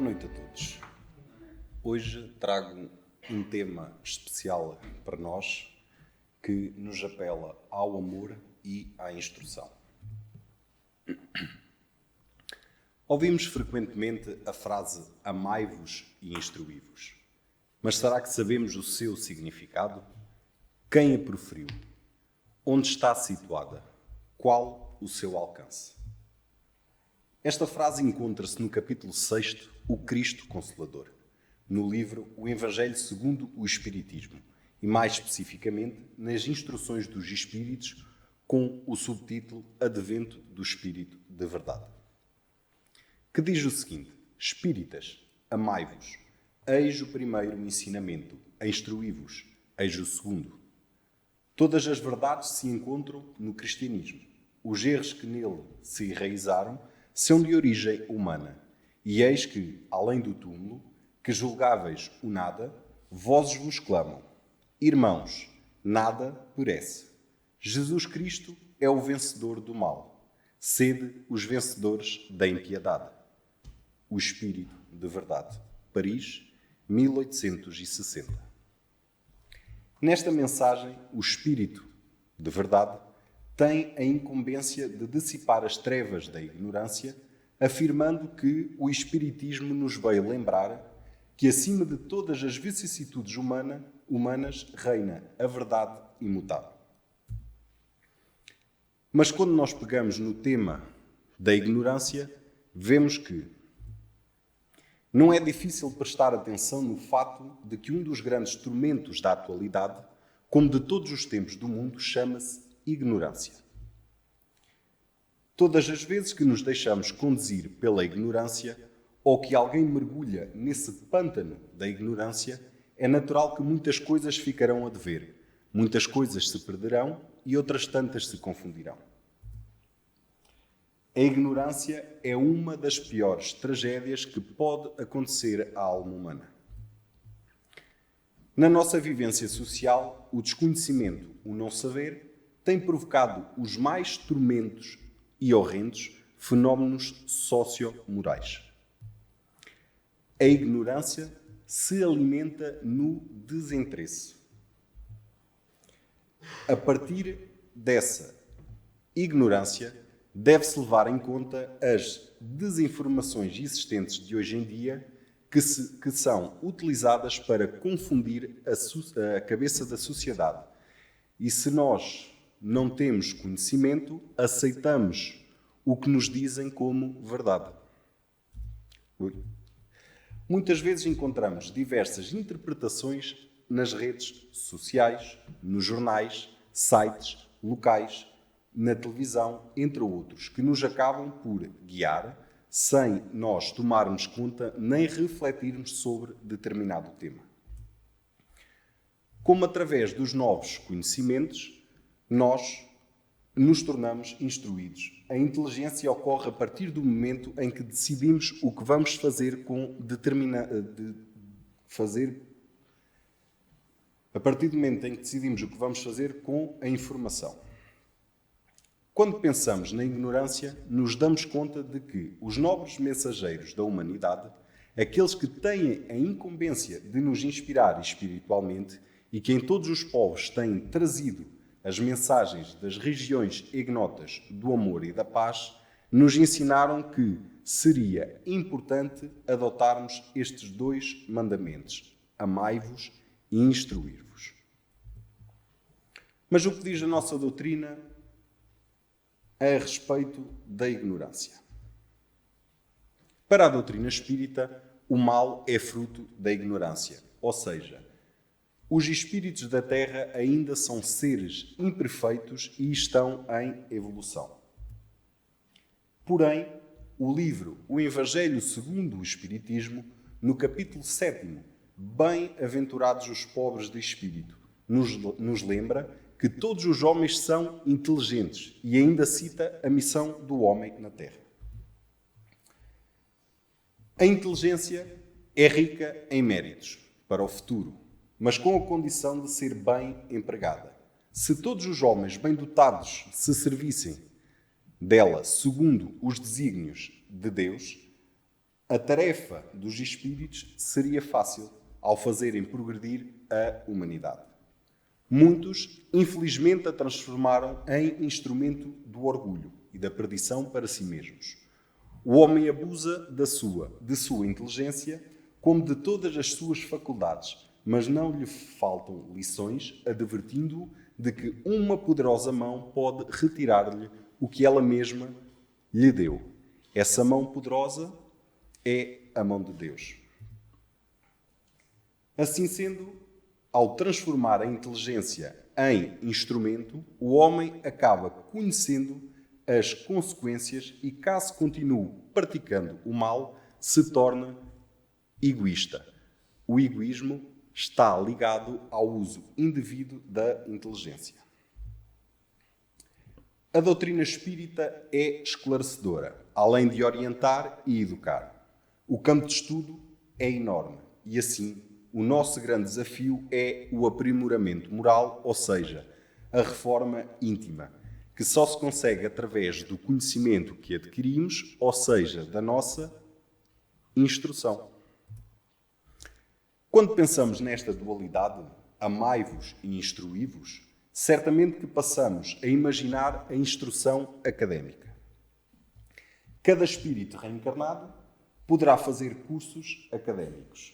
noite a todos. Hoje trago um tema especial para nós que nos apela ao amor e à instrução. Ouvimos frequentemente a frase amai-vos e instruí-vos. Mas será que sabemos o seu significado? Quem a proferiu? Onde está situada? Qual o seu alcance? Esta frase encontra-se no capítulo 6, O Cristo Consolador, no livro O Evangelho segundo o Espiritismo, e mais especificamente nas Instruções dos Espíritos, com o subtítulo Advento do Espírito de Verdade, que diz o seguinte: Espíritas, amai-vos, eis o primeiro ensinamento, instruí-vos, eis o segundo. Todas as verdades se encontram no cristianismo. Os erros que nele se enraizaram são de origem humana. E eis que, além do túmulo, que julgáveis o nada, vozes vos clamam. Irmãos, nada perece. Jesus Cristo é o vencedor do mal. Sede os vencedores da impiedade. O Espírito de Verdade. Paris, 1860. Nesta mensagem, o Espírito de Verdade tem a incumbência de dissipar as trevas da ignorância, afirmando que o Espiritismo nos veio lembrar que acima de todas as vicissitudes humanas reina a verdade imutável. Mas quando nós pegamos no tema da ignorância, vemos que não é difícil prestar atenção no fato de que um dos grandes tormentos da atualidade, como de todos os tempos do mundo, chama-se ignorância. Todas as vezes que nos deixamos conduzir pela ignorância ou que alguém mergulha nesse pântano da ignorância, é natural que muitas coisas ficarão a dever, muitas coisas se perderão e outras tantas se confundirão. A ignorância é uma das piores tragédias que pode acontecer à alma humana. Na nossa vivência social, o desconhecimento, o não saber, tem provocado os mais tormentos e horrendos fenómenos sociomorais. A ignorância se alimenta no desinteresse. A partir dessa ignorância, deve-se levar em conta as desinformações existentes de hoje em dia que são utilizadas para confundir a cabeça da sociedade. E se nós não temos conhecimento, aceitamos o que nos dizem como verdade. Muitas vezes encontramos diversas interpretações nas redes sociais, nos jornais, sites, locais, na televisão, entre outros, que nos acabam por guiar sem nós tomarmos conta nem refletirmos sobre determinado tema. Como através dos novos conhecimentos, nós nos tornamos instruídos. A inteligência ocorre a partir do momento em que decidimos o que vamos fazer com a partir do momento em que decidimos o que vamos fazer com a informação. Quando pensamos na ignorância, nos damos conta de que os nobres mensageiros da humanidade, aqueles que têm a incumbência de nos inspirar espiritualmente e que em todos os povos têm trazido as mensagens das regiões ignotas do amor e da paz, nos ensinaram que seria importante adotarmos estes dois mandamentos: amai-vos e instruir-vos. Mas o que diz a nossa doutrina a respeito da ignorância? Para a doutrina espírita, o mal é fruto da ignorância, ou seja, os espíritos da Terra ainda são seres imperfeitos e estão em evolução. Porém, o livro O Evangelho segundo o Espiritismo, no capítulo 7, Bem-aventurados os pobres de espírito, nos lembra que todos os homens são inteligentes e ainda cita a missão do homem na Terra. A inteligência é rica em méritos para o futuro, mas com a condição de ser bem empregada. Se todos os homens bem dotados se servissem dela segundo os desígnios de Deus, A tarefa dos espíritos seria fácil ao fazerem progredir a humanidade. Muitos, infelizmente, a transformaram em instrumento do orgulho e da perdição para si mesmos. O homem abusa de sua inteligência como de todas as suas faculdades, mas não lhe faltam lições advertindo-o de que uma poderosa mão pode retirar-lhe o que ela mesma lhe deu. Essa mão poderosa é a mão de Deus. Assim sendo, ao transformar a inteligência em instrumento, o homem acaba conhecendo as consequências e, caso continue praticando o mal, se torna egoísta. O egoísmo está ligado ao uso indevido da inteligência. A doutrina espírita é esclarecedora, além de orientar e educar. O campo de estudo é enorme e, assim, o nosso grande desafio é o aprimoramento moral, ou seja, a reforma íntima, que só se consegue através do conhecimento que adquirimos, ou seja, da nossa instrução. Quando pensamos nesta dualidade, amai-vos e instruí-vos, certamente que passamos a imaginar a instrução académica. Cada espírito reencarnado poderá fazer cursos académicos.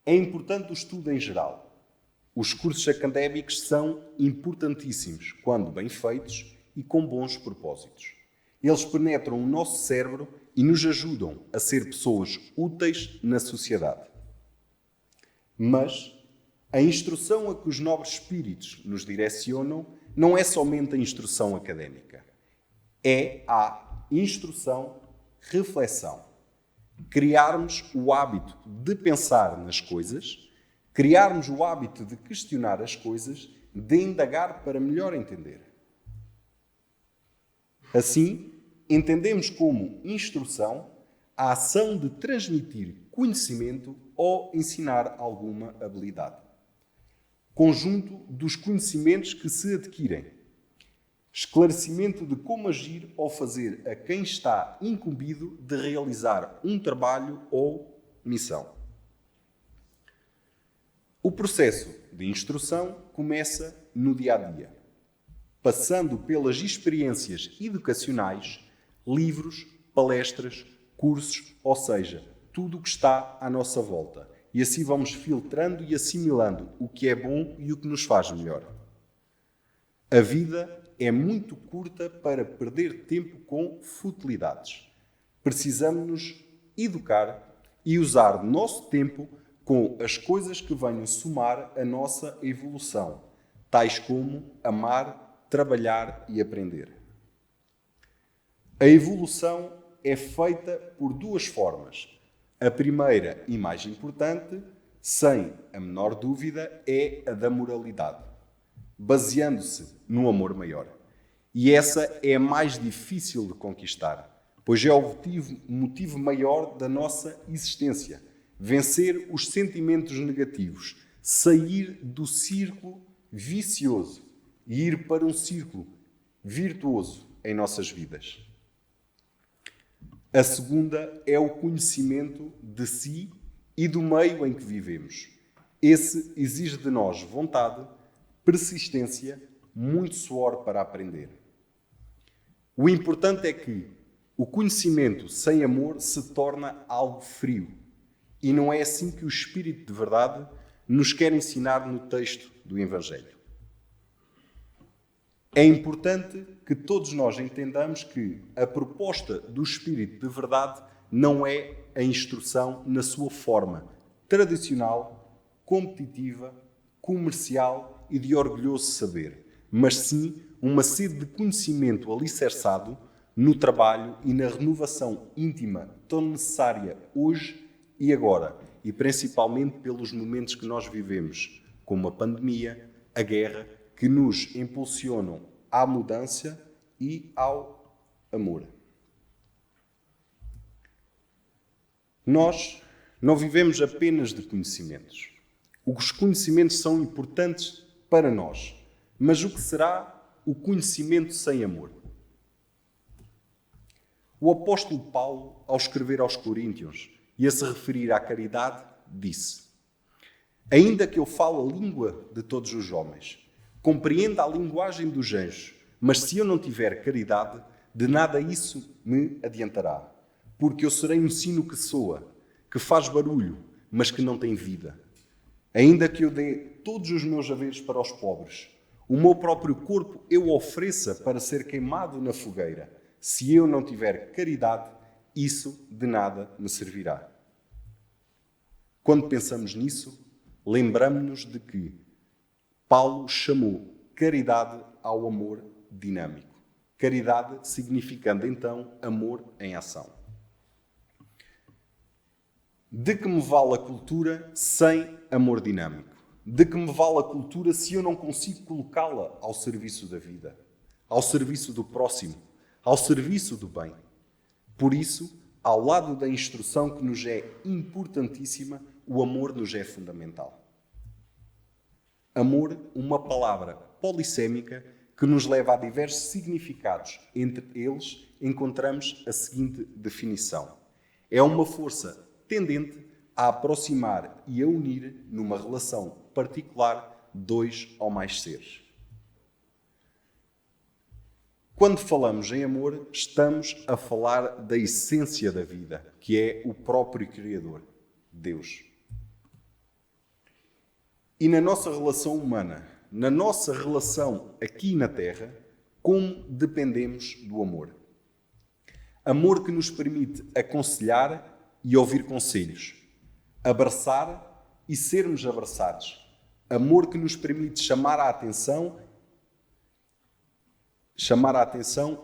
É importante o estudo em geral. Os cursos académicos são importantíssimos quando bem feitos e com bons propósitos. Eles penetram o nosso cérebro e nos ajudam a ser pessoas úteis na sociedade. Mas a instrução a que os nobres espíritos nos direcionam não é somente a instrução académica. É a instrução-reflexão. Criarmos o hábito de pensar nas coisas, criarmos o hábito de questionar as coisas, de indagar para melhor entender. Assim, entendemos como instrução a ação de transmitir conhecimento ou ensinar alguma habilidade. Conjunto dos conhecimentos que se adquirem. Esclarecimento de como agir ou fazer a quem está incumbido de realizar um trabalho ou missão. O processo de instrução começa no dia-a-dia, passando pelas experiências educacionais, livros, palestras, cursos, ou seja, tudo o que está à nossa volta. E assim vamos filtrando e assimilando o que é bom e o que nos faz melhor. A vida é muito curta para perder tempo com futilidades. Precisamos nos educar e usar o nosso tempo com as coisas que venham somar a nossa evolução, tais como amar, trabalhar e aprender. A evolução é feita por duas formas. A primeira e mais importante, sem a menor dúvida, é a da moralidade, baseando-se no amor maior. E essa é a mais difícil de conquistar, pois é o motivo maior da nossa existência. Vencer os sentimentos negativos, sair do círculo vicioso e ir para um círculo virtuoso em nossas vidas. A segunda é o conhecimento de si e do meio em que vivemos. Esse exige de nós vontade, persistência, muito suor para aprender. O importante é que o conhecimento sem amor se torna algo frio. E não é assim que o Espírito de Verdade nos quer ensinar no texto do Evangelho. É importante que todos nós entendamos que a proposta do Espírito de Verdade não é a instrução na sua forma tradicional, competitiva, comercial e de orgulhoso saber, mas sim uma sede de conhecimento alicerçado no trabalho e na renovação íntima tão necessária hoje e agora, e principalmente pelos momentos que nós vivemos, como a pandemia, a guerra, que nos impulsionam à mudança e ao amor. Nós não vivemos apenas de conhecimentos. Os conhecimentos são importantes para nós, mas o que será o conhecimento sem amor? O apóstolo Paulo, ao escrever aos Coríntios, e a se referir à caridade, disse: ainda que eu fale a língua de todos os homens, compreenda a linguagem dos anjos, mas se eu não tiver caridade, de nada isso me adiantará. Porque eu serei um sino que soa, que faz barulho, mas que não tem vida. Ainda que eu dê todos os meus haveres para os pobres, o meu próprio corpo eu ofereça para ser queimado na fogueira, se eu não tiver caridade, isso de nada me servirá. Quando pensamos nisso, lembramos-nos de que Paulo chamou caridade ao amor dinâmico. Caridade significando então amor em ação. De que me vale a cultura sem amor dinâmico? De que me vale a cultura se eu não consigo colocá-la ao serviço da vida, ao serviço do próximo, ao serviço do bem? Por isso, ao lado da instrução que nos é importantíssima, o amor nos é fundamental. Amor, uma palavra polissémica que nos leva a diversos significados. Entre eles, encontramos a seguinte definição: é uma força tendente a aproximar e a unir numa relação particular dois ou mais seres. Quando falamos em amor, estamos a falar da essência da vida, que é o próprio Criador, Deus. E na nossa relação humana, na nossa relação aqui na Terra, como dependemos do amor? Amor que nos permite aconselhar e ouvir conselhos, abraçar e sermos abraçados. Amor que nos permite chamar a atenção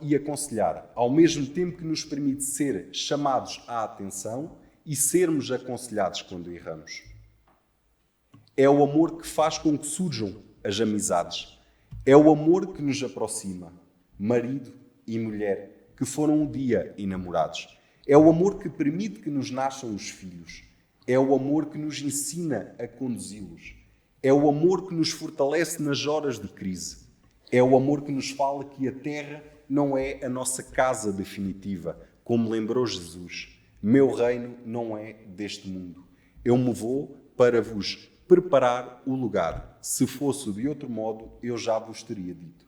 e aconselhar, ao mesmo tempo que nos permite ser chamados à atenção e sermos aconselhados quando erramos. É o amor que faz com que surjam as amizades. É o amor que nos aproxima, marido e mulher, que foram um dia enamorados. É o amor que permite que nos nasçam os filhos. É o amor que nos ensina a conduzi-los. É o amor que nos fortalece nas horas de crise. É o amor que nos fala que a terra não é a nossa casa definitiva, como lembrou Jesus. Meu reino não é deste mundo. Eu me vou para vos preparar o lugar. Se fosse de outro modo, eu já vos teria dito.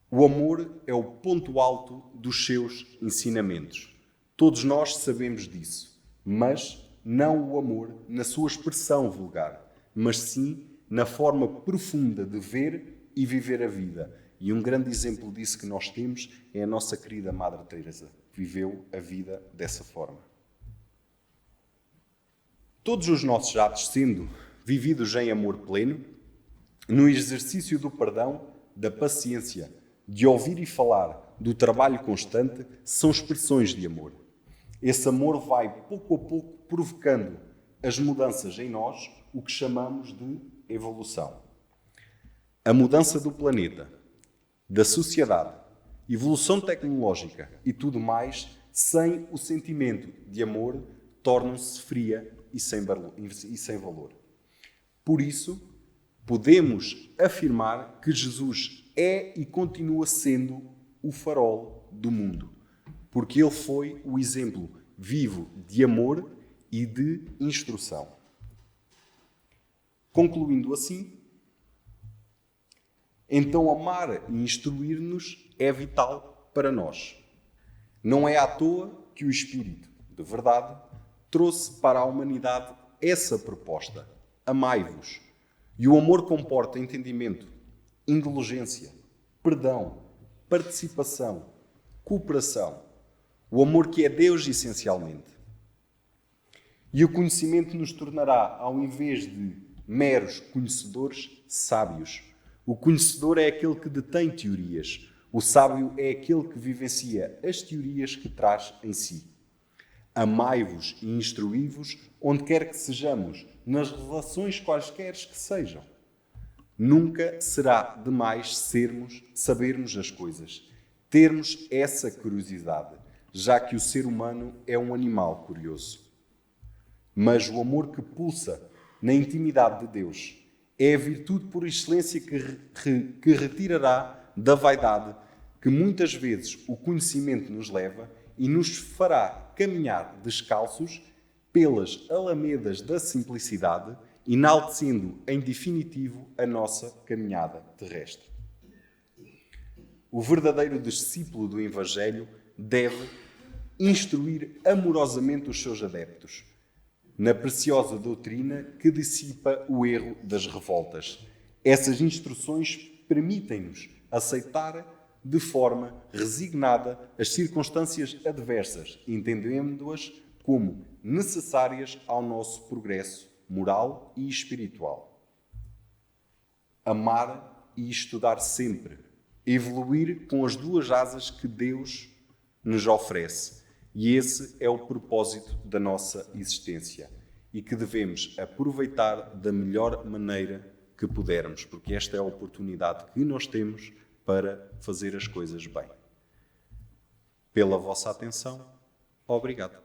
O amor é o ponto alto dos seus ensinamentos. Todos nós sabemos disso, mas não o amor na sua expressão vulgar, mas sim na forma profunda de ver e viver a vida. E um grande exemplo disso que nós temos é a nossa querida Madre Teresa, que viveu a vida dessa forma. Todos os nossos atos sendo vividos em amor pleno, no exercício do perdão, da paciência, de ouvir e falar, do trabalho constante, são expressões de amor. Esse amor vai, pouco a pouco, provocando as mudanças em nós, o que chamamos de evolução. A mudança do planeta, da sociedade, evolução tecnológica e tudo mais, sem o sentimento de amor, tornam-se fria e sem valor. Por isso, podemos afirmar que Jesus é e continua sendo o farol do mundo, porque ele foi o exemplo vivo de amor e de instrução. Concluindo assim, então amar e instruir-nos é vital para nós. Não é à toa que o Espírito, de verdade, trouxe para a humanidade essa proposta: amai-vos. E o amor comporta entendimento, indulgência, perdão, participação, cooperação. O amor que é Deus essencialmente. E o conhecimento nos tornará, ao invés de meros conhecedores, sábios. O conhecedor é aquele que detém teorias. O sábio é aquele que vivencia as teorias que traz em si. Amai-vos e instruí-vos onde quer que sejamos, nas relações quaisquer que sejam. Nunca será demais sabermos as coisas, termos essa curiosidade, já que o ser humano é um animal curioso. Mas o amor que pulsa na intimidade de Deus é a virtude por excelência que retirará da vaidade que muitas vezes o conhecimento nos leva e nos fará caminhar descalços pelas alamedas da simplicidade, enaltecendo em definitivo a nossa caminhada terrestre. O verdadeiro discípulo do Evangelho deve instruir amorosamente os seus adeptos na preciosa doutrina que dissipa o erro das revoltas. Essas instruções permitem-nos aceitar de forma resignada as circunstâncias adversas, entendendo-as como necessárias ao nosso progresso moral e espiritual. Amar e estudar sempre, evoluir com as duas asas que Deus nos oferece. E esse é o propósito da nossa existência e que devemos aproveitar da melhor maneira que pudermos, porque esta é a oportunidade que nós temos para fazer as coisas bem. Pela vossa atenção, obrigado.